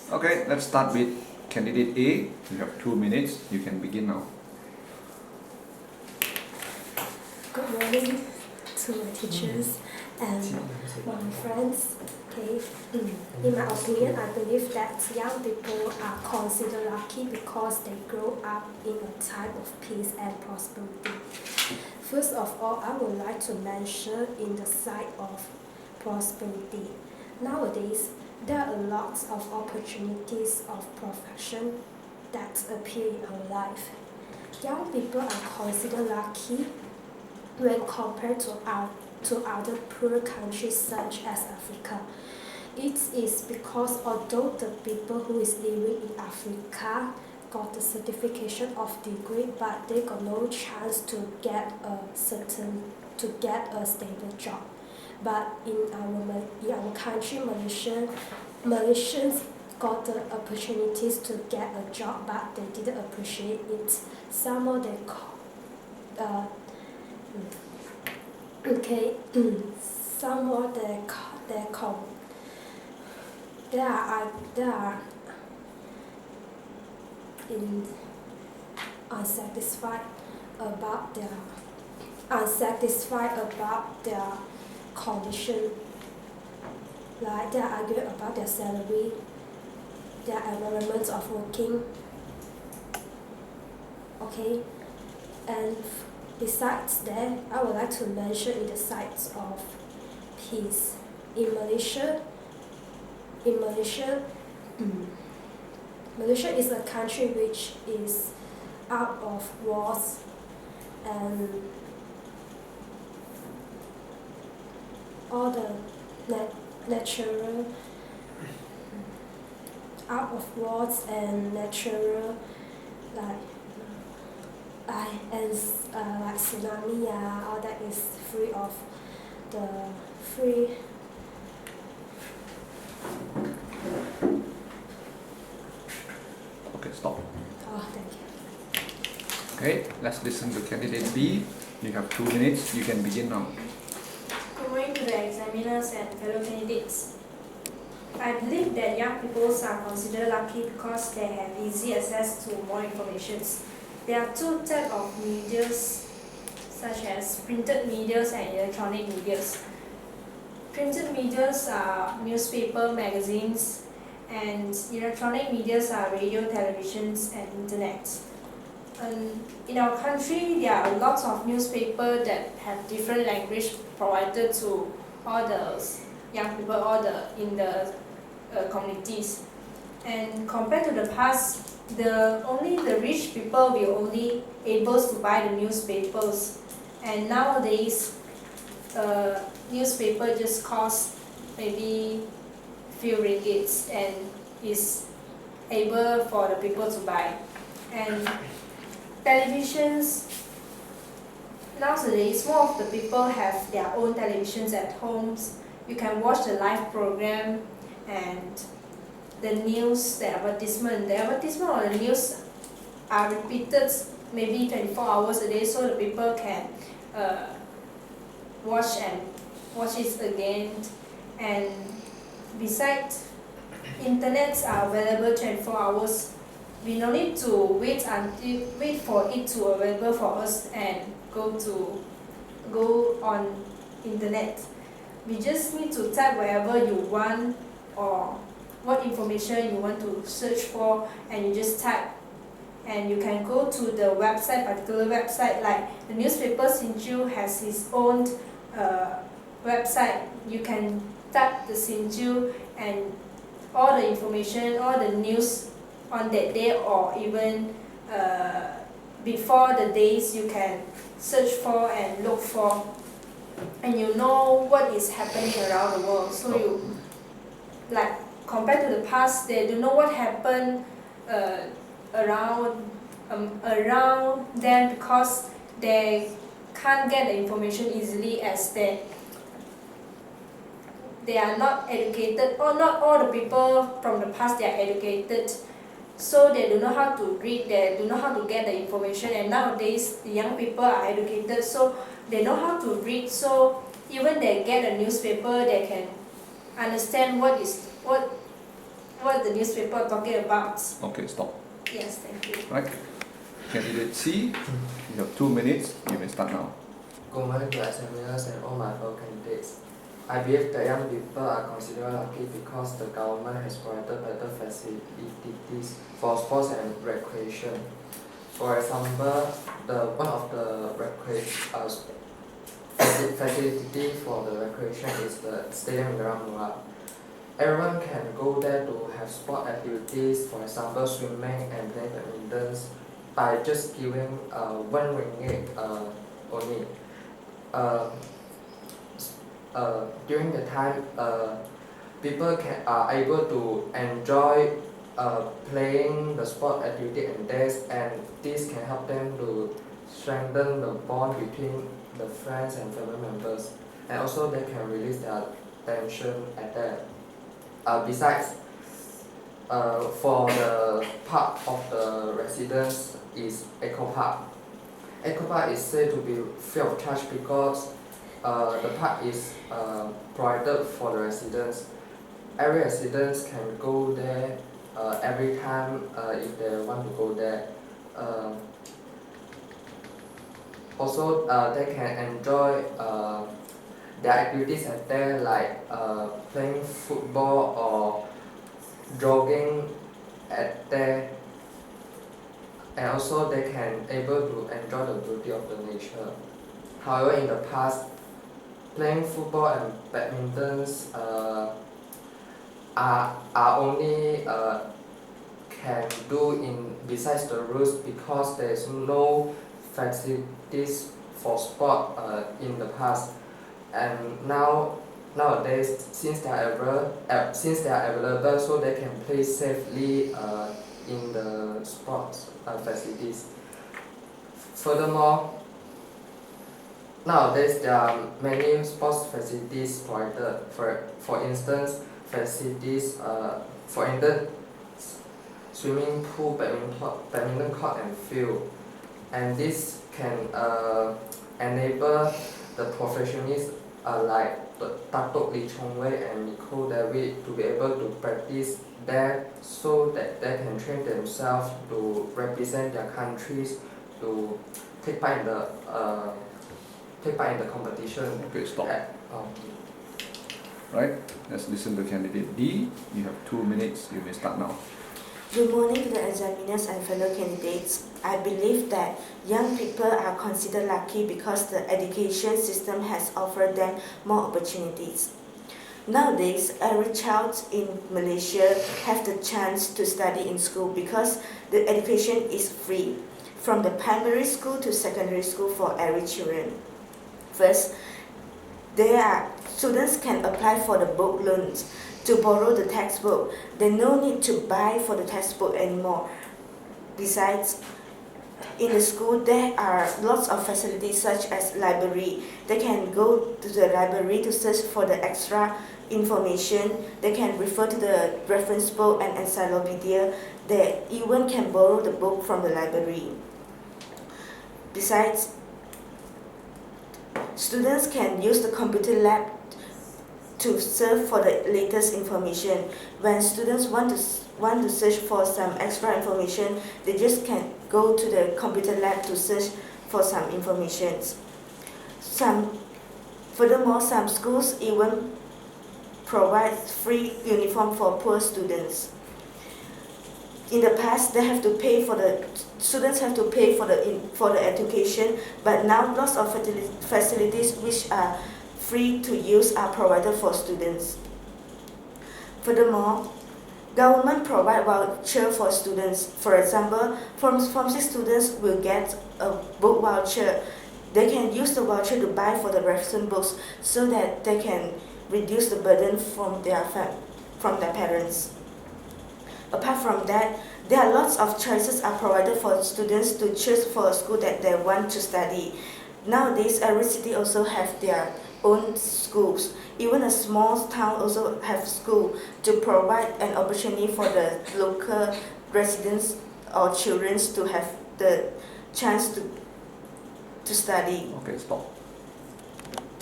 Okay, let's start with candidate A. You have 2 minutes. You can begin now. Good morning to my teachers and my friends. Okay, in my opinion, I believe that young people are considered lucky because they grow up in a time of peace and prosperity. First of all, I would like to mention in the side of prosperity. Nowadays, there are a lot of opportunities of profession that appear in our life. Young people are considered lucky when compared to other poor countries such as Africa. It is because although the people who is living in Africa got the certification of degree, but they got no chance to get a stable job. But in our country, Malaysians got the opportunities to get a job, but they didn't appreciate it. Some more some more they are unsatisfied about their condition, like they are arguing about their salary, their environment of working. Okay, and besides that, I would like to mention in the sides of peace. In Malaysia, Malaysia is a country which is out of wars and all the natural out of wars and natural like tsunami, all that is free of the free. Okay, stop. Oh, thank you. Okay, let's listen to candidate B. You have 2 minutes. You can begin now. Good morning to the examiners and fellow candidates. I believe that young people are considered lucky because they have easy access to more information. There are two types of media, such as printed media and electronic media. Printed media are newspaper, magazines, and electronic media are radio, televisions, and internet. In our country, there are lots of newspapers that have different language provided to all the young people, in the communities. And compared to the past, only the rich people will only able to buy the newspapers. And nowadays, newspaper just cost maybe few ringgits and is able for the people to buy. And televisions, nowadays more of the people have their own televisions at homes. You can watch the live program and the news, the advertisement or the news are repeated maybe 24 hours a day, so the people can watch it again. And besides, internets are available 24 hours. We no need to wait for it to available for us and go on internet. We just need to type wherever you want or what information you want to search for, and you just type, and you can go to the particular website. Like the newspaper Sinju has its own website. You can type the Sinju and all the information, all the news on that day, or even before the days, you can search for and look for, and you know what is happening around the world. So you, like, compared to the past, they don't know what happened around them, because they can't get the information easily, as they are not educated, or not all the people from the past they are educated, so they don't know how to read, they don't know how to get the information. And nowadays the young people are educated, so they know how to read, so even they get a newspaper, they can understand what what the newspaper talking about. Okay, stop. Yes, thank you. Right. Candidate C, you have 2 minutes. You may start now. Good morning to examiners and all my fellow candidates. I believe that young people are considered lucky because the government has provided better facilities for sports and recreation. For example, one of the facility for the recreation is the stadium in Ramula. Everyone can go there to have sport activities, for example swimming and playing badminton, by just giving 1 ringgit only. During the time, people are able to enjoy playing the sport activity and dance, and this can help them to strengthen the bond between the friends and family members, and also they can release their tension at that. Besides, for the part of the residents is Eco Park. Eco Park is said to be free of charge because the park is provided for the residents. Every residents can go there every time if they want to go there. Also, they can enjoy their activities at there, like playing football or jogging at there, and also they can able to enjoy the beauty of the nature. However, in the past, playing football and badminton are only can do in besides the rules because there is no facilities for sport in the past, and nowadays since they are available, so they can play safely in the sports facilities. Furthermore, nowadays there are many sports facilities provided. For instance, facilities swimming pool, badminton court and field, and this can enable the professionals like Datuk Lee Chong Wei and Nicole David to be able to practice there, so that they can train themselves to represent their countries, to take part in the competition. Okay, stop. Right. Let's listen to candidate D. You have 2 minutes. You may start now. Good morning to the examiners and fellow candidates. I believe that young people are considered lucky because the education system has offered them more opportunities. Nowadays, every child in Malaysia have the chance to study in school because the education is free, from the primary school to secondary school for every children. First, students can apply for the book loans to borrow the textbook. They no need to buy for the textbook anymore. Besides, in the school there are lots of facilities such as library. They can go to the library to search for the extra information. They can refer to the reference book and encyclopedia. They even can borrow the book from the library. Besides, students can use the computer lab to search for the latest information. When students want to search for some extra information, they just can go to the computer lab to search for some information. Furthermore, some schools even provide free uniform for poor students. In the past, students have to pay for the education, but now lots of facilities which are free to use are provided for students. Furthermore, government provide voucher for students. For example, Form 6 students will get a book voucher. They can use the voucher to buy for the reference books so that they can reduce the burden from their parents. Apart from that, there are lots of choices are provided for students to choose for a school that they want to study. Nowadays, every city also have their own schools. Even a small town also have school to provide an opportunity for the local residents or children to have the chance to study. Okay, stop.